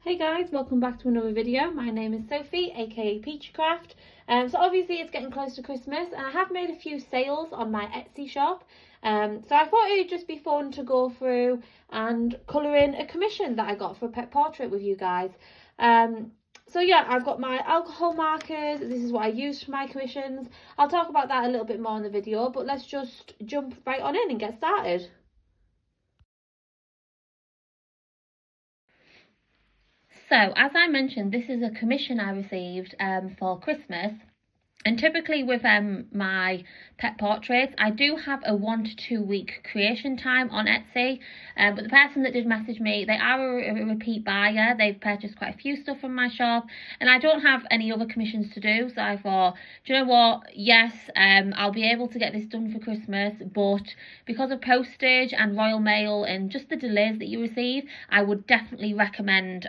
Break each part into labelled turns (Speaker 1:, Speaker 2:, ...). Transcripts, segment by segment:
Speaker 1: Hey guys, welcome back to another video. My name is Sophie, aka Peachcraft. So obviously it's getting close to Christmas and I have made a few sales on my Etsy shop. So I thought it would just be fun to go through and colour in a commission that I got for a pet portrait with you guys. So yeah, I've got my alcohol markers. This is what I use for my commissions. I'll talk about that a little bit more in the video, but let's just jump right on in and get started. So, as I mentioned, this is a commission I received for Christmas. And typically with my pet portraits, I do have a 1 to 2 week creation time on Etsy. But the person that did message me, they are a repeat buyer. They've purchased quite a few stuff from my shop. And I don't have any other commissions to do. So I thought, do you know what? Yes, I'll be able to get this done for Christmas. But because of postage and Royal Mail and just the delays that you receive, I would definitely recommend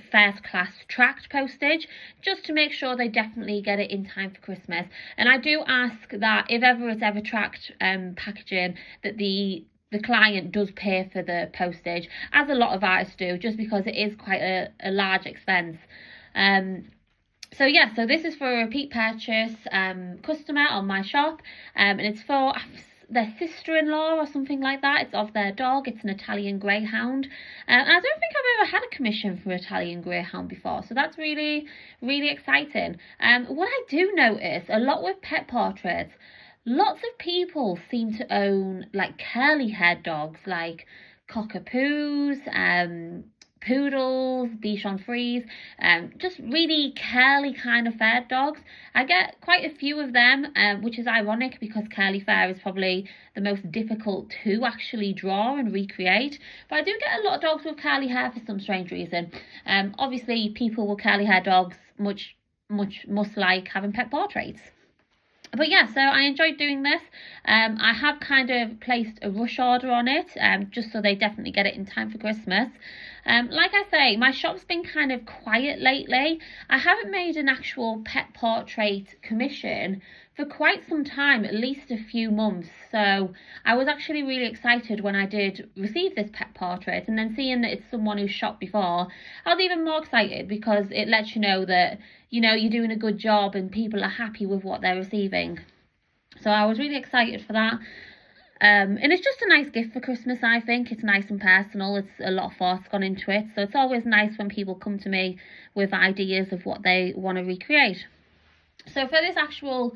Speaker 1: first class tracked postage, just to make sure they definitely get it in time for Christmas. And I do ask that if ever it's ever tracked packaging, that the client does pay for the postage, as a lot of artists do, just because it is quite a large expense. So yeah, so this is for a repeat purchase customer on my shop, and it's for their sister-in-law or something like that. It's of their dog. It's an Italian Greyhound. And I don't think I've ever had a commission for Italian Greyhound before, so that's really, really exciting. What I do notice a lot with pet portraits, lots of people seem to own like curly-haired dogs, like cockapoos, poodles, Bichon Frise, just really curly kind of fur dogs. I get quite a few of them, which is ironic because curly fur is probably the most difficult to actually draw and recreate. But I do get a lot of dogs with curly hair for some strange reason. Obviously, people with curly hair dogs must like having pet portraits. But yeah, so I enjoyed doing this. I have kind of placed a rush order on it, just so they definitely get it in time for Christmas. Like I say, my shop's been kind of quiet lately. I haven't made an actual pet portrait commission for quite some time, at least a few months. So I was actually really excited when I did receive this pet portrait, and then seeing that it's someone who's shopped before, I was even more excited because it lets you know that, you know, you're doing a good job and people are happy with what they're receiving. So I was really excited for that. And it's just a nice gift for Christmas, I think. It's nice and personal. It's a lot of thoughts gone into it. So it's always nice when people come to me with ideas of what they want to recreate. So for this actual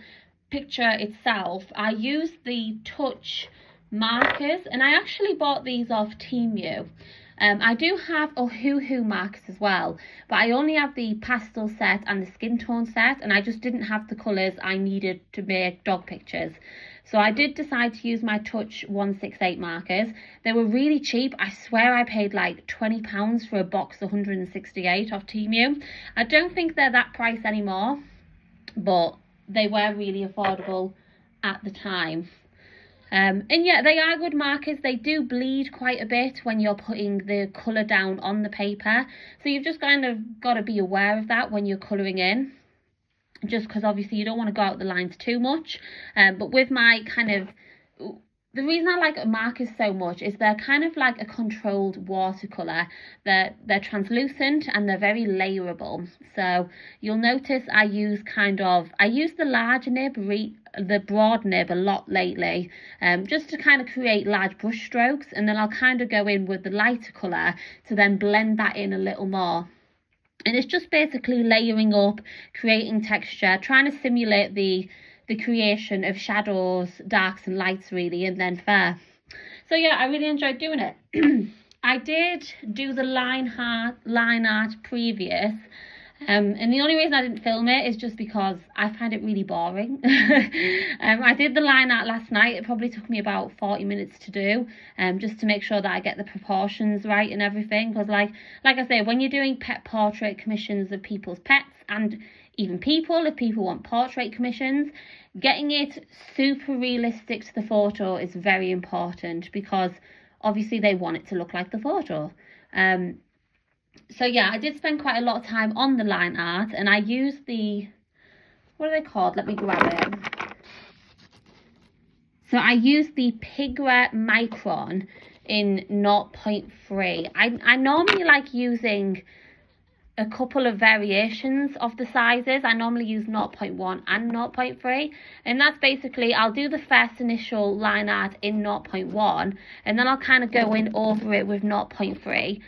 Speaker 1: picture itself, I used the touch markers, and I actually bought these off Temu. I do have a hoo-hoo markers as well, but I only have the pastel set and the skin tone set, and I just didn't have the colours I needed to make dog pictures. So I did decide to use my Touch 168 markers. They were really cheap. I swear I paid like £20 for a box of 168 off Temu. I don't think they're that price anymore, but they were really affordable at the time. And yeah, they are good markers. They do bleed quite a bit when you're putting the colour down on the paper. So you've just kind of got to be aware of that when you're colouring in, just because obviously you don't want to go out the lines too much. But with my kind of, the reason I like markers so much is they're kind of like a controlled watercolour. They're translucent and they're very layerable. So you'll notice I use the large nib, the broad nib a lot lately, just to kind of create large brush strokes, and then I'll kind of go in with the lighter colour to then blend that in a little more. And it's just basically layering up, creating texture, trying to simulate the creation of shadows, darks and lights really, and then fur. So yeah, I really enjoyed doing it. I did do the line art previous, and the only reason I didn't film it is just because I find it really boring. I did the line art last night. It probably took me about 40 minutes to do, just to make sure that I get the proportions right and everything. Because like I say, when you're doing pet portrait commissions of people's pets, and even if people want portrait commissions, getting it super realistic to the photo is very important, because obviously they want it to look like the photo. So yeah, I did spend quite a lot of time on the line art, and I used the, what are they called? Let me grab it. So I used the Pigra Micron in 0.3. I normally like using a couple of variations of the sizes. I normally use 0.1 and 0.3, and that's basically, I'll do the first initial line art in 0.1, and then I'll kind of go in over it with 0.3.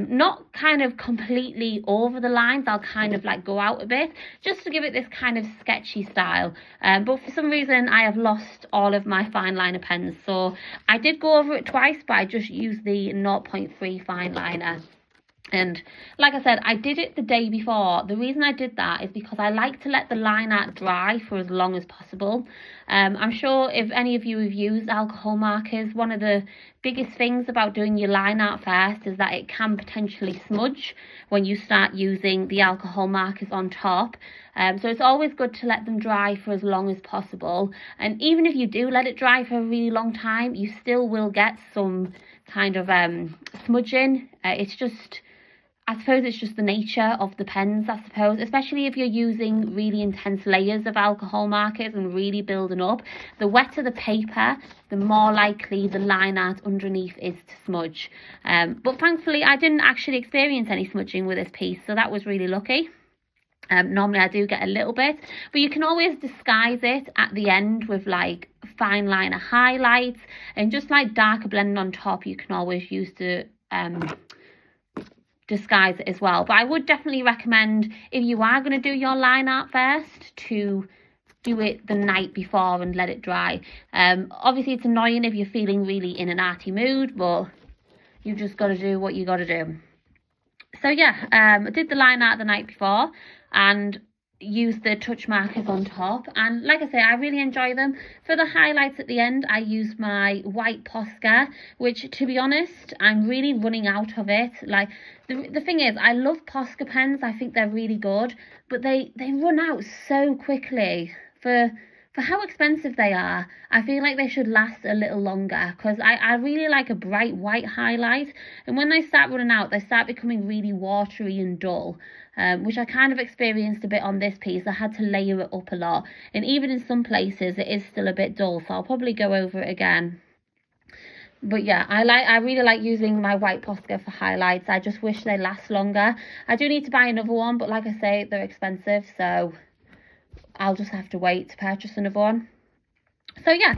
Speaker 1: Not kind of completely over the lines, I'll kind of like go out a bit, just to give it this kind of sketchy style. But for some reason I have lost all of my fine liner pens, so I did go over it twice, but I just used the 0.3 fine liner. And like I said, I did it the day before. The reason I did that is because I like to let the line art dry for as long as possible. I'm sure if any of you have used alcohol markers, one of the biggest things about doing your line art first is that it can potentially smudge when you start using the alcohol markers on top. So it's always good to let them dry for as long as possible. And even if you do let it dry for a really long time, you still will get some kind of smudging. I suppose it's just the nature of the pens, I suppose, especially if you're using really intense layers of alcohol markers and really building up. The wetter the paper, the more likely the line art underneath is to smudge. But thankfully, I didn't actually experience any smudging with this piece, so that was really lucky. Normally I do get a little bit, but you can always disguise it at the end with like fine liner highlights and just like darker blending on top. You can always use to disguise it as well. But I would definitely recommend, if you are going to do your line art first, to do it the night before and let it dry. Obviously it's annoying if you're feeling really in an arty mood, but you just got to do what you got to do. So yeah, I did the line art the night before and used the touch markers on top, and like I say, I really enjoy them. For the highlights at the end, I used my white Posca, which, to be honest, I'm really running out of it. Like, the thing is, I love Posca pens, I think they're really good, but they run out so quickly. For how expensive they are, I feel like they should last a little longer, because I really like a bright white highlight, and when they start running out, they start becoming really watery and dull, which I kind of experienced a bit on this piece. I had to layer it up a lot, and even in some places it is still a bit dull, so I'll probably go over it again. But yeah, I really like using my white Posca for highlights. I just wish they last longer. I do need to buy another one, but like I say, they're expensive, so I'll just have to wait to purchase another one. So yeah,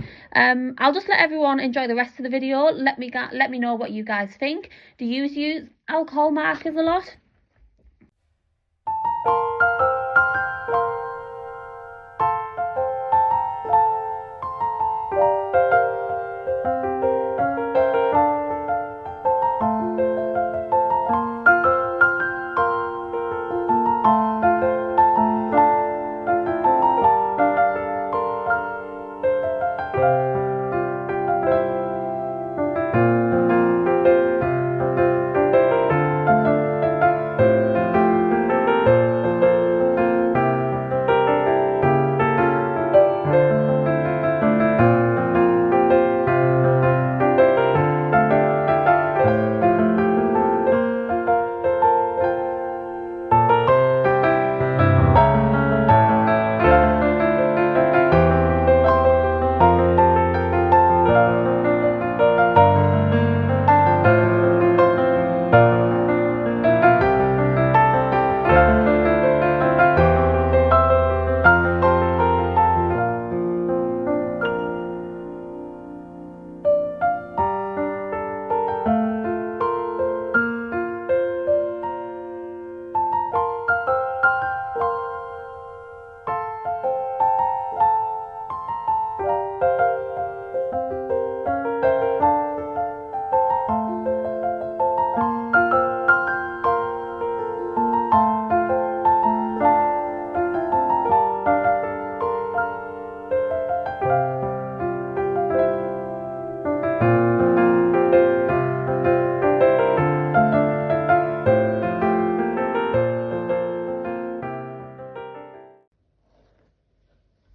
Speaker 1: I'll just let everyone enjoy the rest of the video. Let me know what you guys think. Do you use alcohol markers a lot?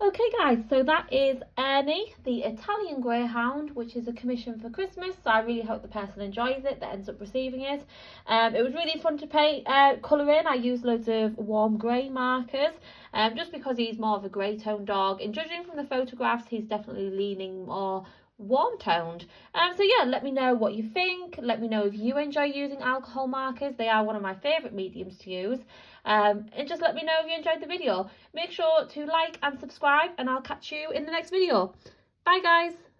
Speaker 1: Okay guys, so that is Ernie, the Italian Greyhound, which is a commission for Christmas. So I really hope the person enjoys it that ends up receiving it. It was really fun to paint, colour in. I used loads of warm grey markers, just because he's more of a grey tone dog. And judging from the photographs, he's definitely leaning more warm toned. So yeah, let me know what you think. Let me know if you enjoy using alcohol markers. They are one of my favourite mediums to use. And just let me know if you enjoyed the video. Make sure to like and subscribe, and I'll catch you in the next video. Bye guys.